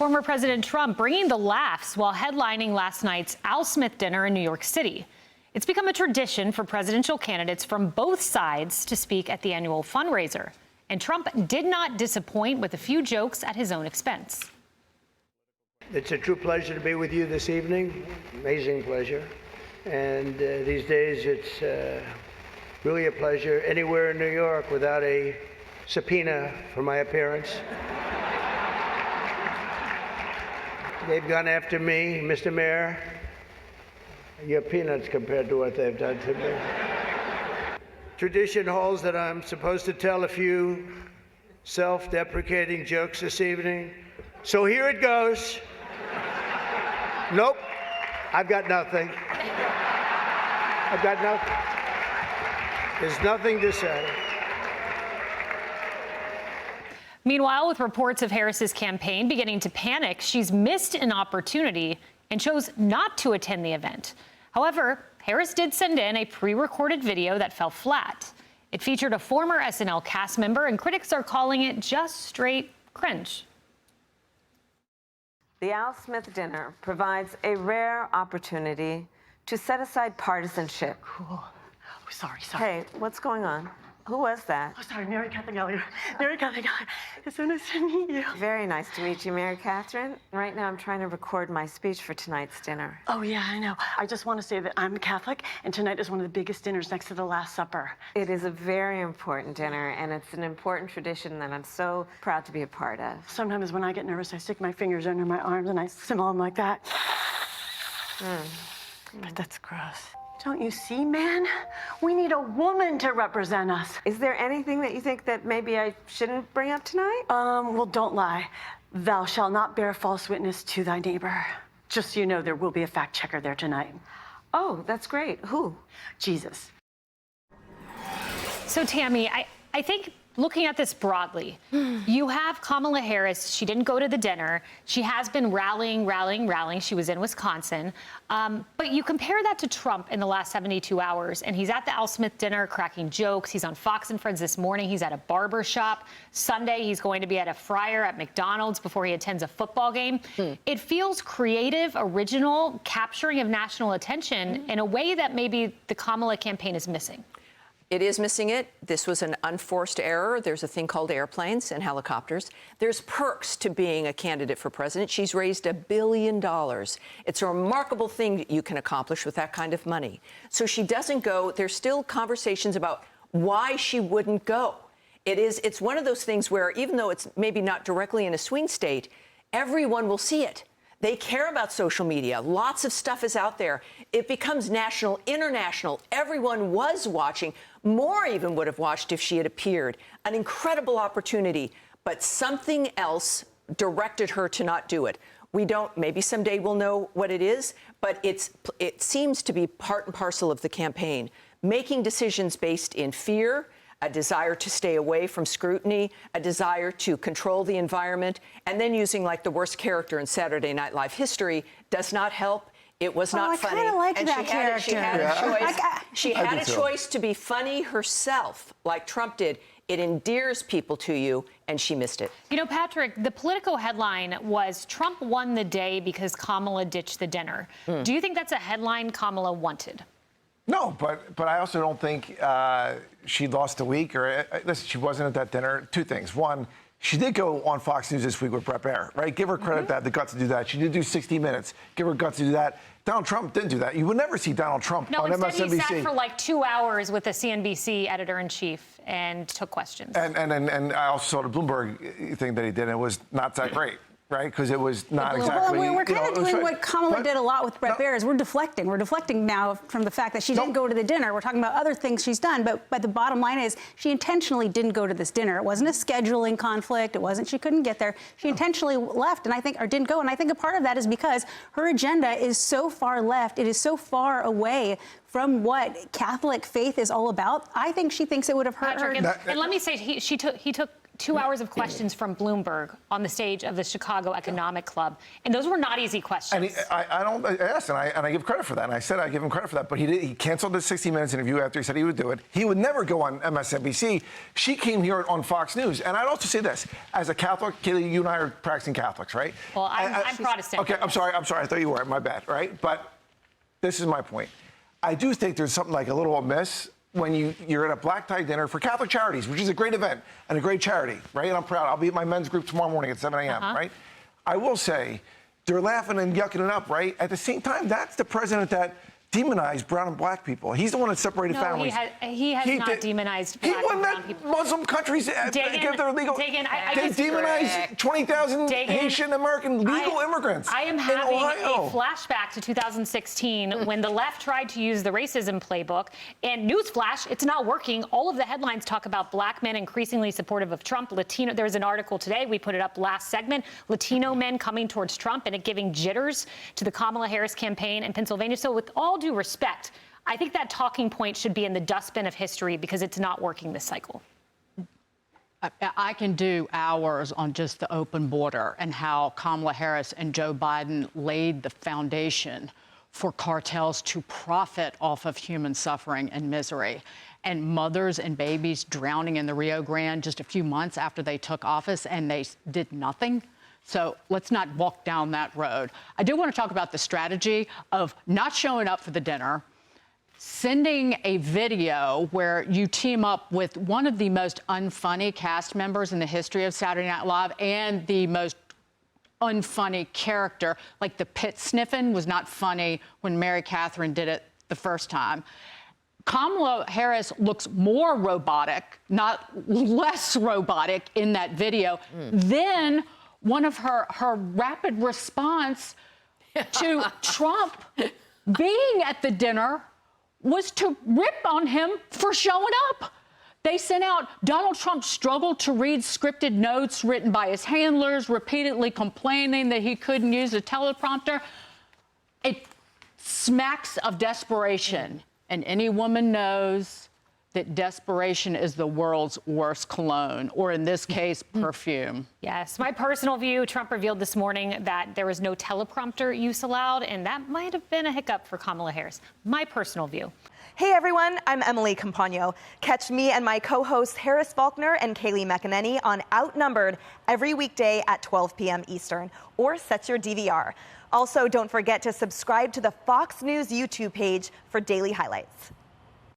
Former President Trump bringing the laughs while headlining last night's Al Smith dinner in New York City. It's become a tradition for presidential candidates from both sides to speak at the annual fundraiser. And Trump did not disappoint with a few jokes at his own expense. It's a true pleasure to be with you this evening. Amazing pleasure. And these days, it's really a pleasure anywhere in New York without a subpoena for my appearance. They've gone after me, Mr. Mayor. You're peanuts compared to what they've done to me. Tradition holds that I'm supposed to tell a few self-deprecating jokes this evening. So here it goes. Nope, I've got nothing. I've got nothing. There's nothing to say. Meanwhile, with reports of Harris's campaign beginning to panic, she's missed an opportunity and chose not to attend the event. However, Harris did send in a pre-recorded video that fell flat. It featured a former SNL cast member, and critics are calling it just straight cringe. The Al Smith dinner provides a rare opportunity to set aside partisanship. Oh, sorry. Hey, what's going on? Who was that? Oh, sorry, Mary Catherine Gallup. Mary Catherine Gallup. It's so nice to meet you. Very nice to meet you, Mary Catherine. Right now, I'm trying to record my speech for tonight's dinner. Oh, yeah, I know. I just want to say that I'm Catholic, and tonight is one of the biggest dinners next to the Last Supper. It is a very important dinner, and it's an important tradition that I'm so proud to be a part of. Sometimes when I get nervous, I stick my fingers under my arms and I smell them like that. But that's gross. Don't you see, man? We need a woman to represent us. Is there anything that you think that maybe I shouldn't bring up tonight? Well, don't lie. Thou shalt not bear false witness to thy neighbor. Just so you know, there will be a fact checker there tonight. Oh, that's great. Who? Jesus. So, Tammy, I think looking at this broadly, you have Kamala Harris. She didn't go to the dinner. She has been rallying. She was in Wisconsin. But you compare that to Trump in the last 72 hours, and he's at the Al Smith dinner cracking jokes. He's on Fox and Friends this morning. He's at a barber shop. Sunday, he's going to be at a fryer at McDonald's before he attends a football game. It feels creative, original, capturing of national attention in a way that maybe the Kamala campaign is missing. It is missing it. This was an unforced error. There's a thing called airplanes and helicopters. There's perks to being a candidate for president. She's raised $1 billion. It's a remarkable thing that you can accomplish with that kind of money. So she doesn't go. There's still conversations about why she wouldn't go. It's one of those things where even though it's maybe not directly in a swing state, everyone will see it. They care about social media. Lots of stuff is out there. It becomes national, international. Everyone was watching. More even would have watched if she had appeared. An incredible opportunity, but something else directed her to not do it. We don't, maybe someday we'll know what it is, but it seems to be part and parcel of the campaign. Making decisions based in fear, a desire to stay away from scrutiny, a desire to control the environment, and then using like the worst character in Saturday Night Live history does not help. It was not funny. I kind of like and that character. She had a choice to be funny herself, like Trump did. It endears people to you, and she missed it. You know, Patrick, the Politico headline was Trump won the day because Kamala ditched the dinner. Do you think that's a headline Kamala wanted? No, but I also don't think she lost a week. Or listen, she wasn't at that dinner. Two things. One, she did go on Fox News this week with Brett Baier, right? Give her credit to have the guts to do that. She did do 60 Minutes. Give her guts to do that. Donald Trump didn't do that. You would never see Donald Trump on MSNBC. No, instead he sat for like 2 hours with the CNBC editor-in-chief and took questions. And I also saw the Bloomberg thing that he did, and it was not that great. Right, because it was not exactly. Well, we're kind of doing what Kamala did a lot with Brett Baier. Is we're deflecting. We're deflecting now from the fact that she didn't go to the dinner. We're talking about other things she's done, but the bottom line is she intentionally didn't go to this dinner. It wasn't a scheduling conflict. It wasn't she couldn't get there. She intentionally left, and I think or didn't go. And I think a part of that is because her agenda is so far left. It is so far away from what Catholic faith is all about. I think she thinks it would have hurt her. And let me say, he took 2 hours of questions from Bloomberg on the stage of the Chicago Economic Club. And those were not easy questions. And I give credit for that. And I said I give him credit for that. But he canceled the 60 Minutes interview after he said he would do it. He would never go on MSNBC. She came here on Fox News. And I'd also say this, as a Catholic, Kayleigh, you and I are practicing Catholics, right? Well, I'm Protestant. Okay, I'm sorry. I thought you were. My bad, right? But this is my point. I do think there's something like a little amiss when you're at a black tie dinner for Catholic Charities, which is a great event and a great charity, right? And I'm proud. I'll be at my men's group tomorrow morning at 7 a.m., right? I will say they're laughing and yucking it up, right? At the same time, that's the president that demonized brown and black people. He's the one that separated families. He has not demonized black and brown people. Muslim countries give their legal... they demonized 20,000 Haitian American legal immigrants I am having a flashback to 2016 when the left tried to use the racism playbook. And newsflash, it's not working. All of the headlines talk about black men increasingly supportive of Trump. Latino, there was an article today, we put it up last segment, Latino men coming towards Trump and it giving jitters to the Kamala Harris campaign in Pennsylvania. So with all due respect, I think that talking point should be in the dustbin of history because it's not working this cycle. I can do hours on just the open border and how Kamala Harris and Joe Biden laid the foundation for cartels to profit off of human suffering and misery. And mothers and babies drowning in the Rio Grande just a few months after they took office, and they did nothing. So let's not walk down that road. I do want to talk about the strategy of not showing up for the dinner, sending a video where you team up with one of the most unfunny cast members in the history of Saturday Night Live and the most unfunny character. Like the pit sniffing was not funny when Mary Catherine did it the first time. Kamala Harris looks more robotic, not less robotic in that video. Then one of her rapid response to Trump being at the dinner was to rip on him for showing up. They sent out Donald Trump struggled to read scripted notes written by his handlers, repeatedly complaining that he couldn't use a teleprompter. It smacks of desperation. And any woman knows that desperation is the world's worst cologne, or in this case, perfume. Yes, my personal view, Trump revealed this morning that there was no teleprompter use allowed, and that might have been a hiccup for Kamala Harris. My personal view. Hey everyone, I'm Emily Campagno. Catch me and my co-hosts Harris Faulkner and Kayleigh McEnany on Outnumbered every weekday at 12 p.m. Eastern, or set your DVR. Also, don't forget to subscribe to the Fox News YouTube page for daily highlights.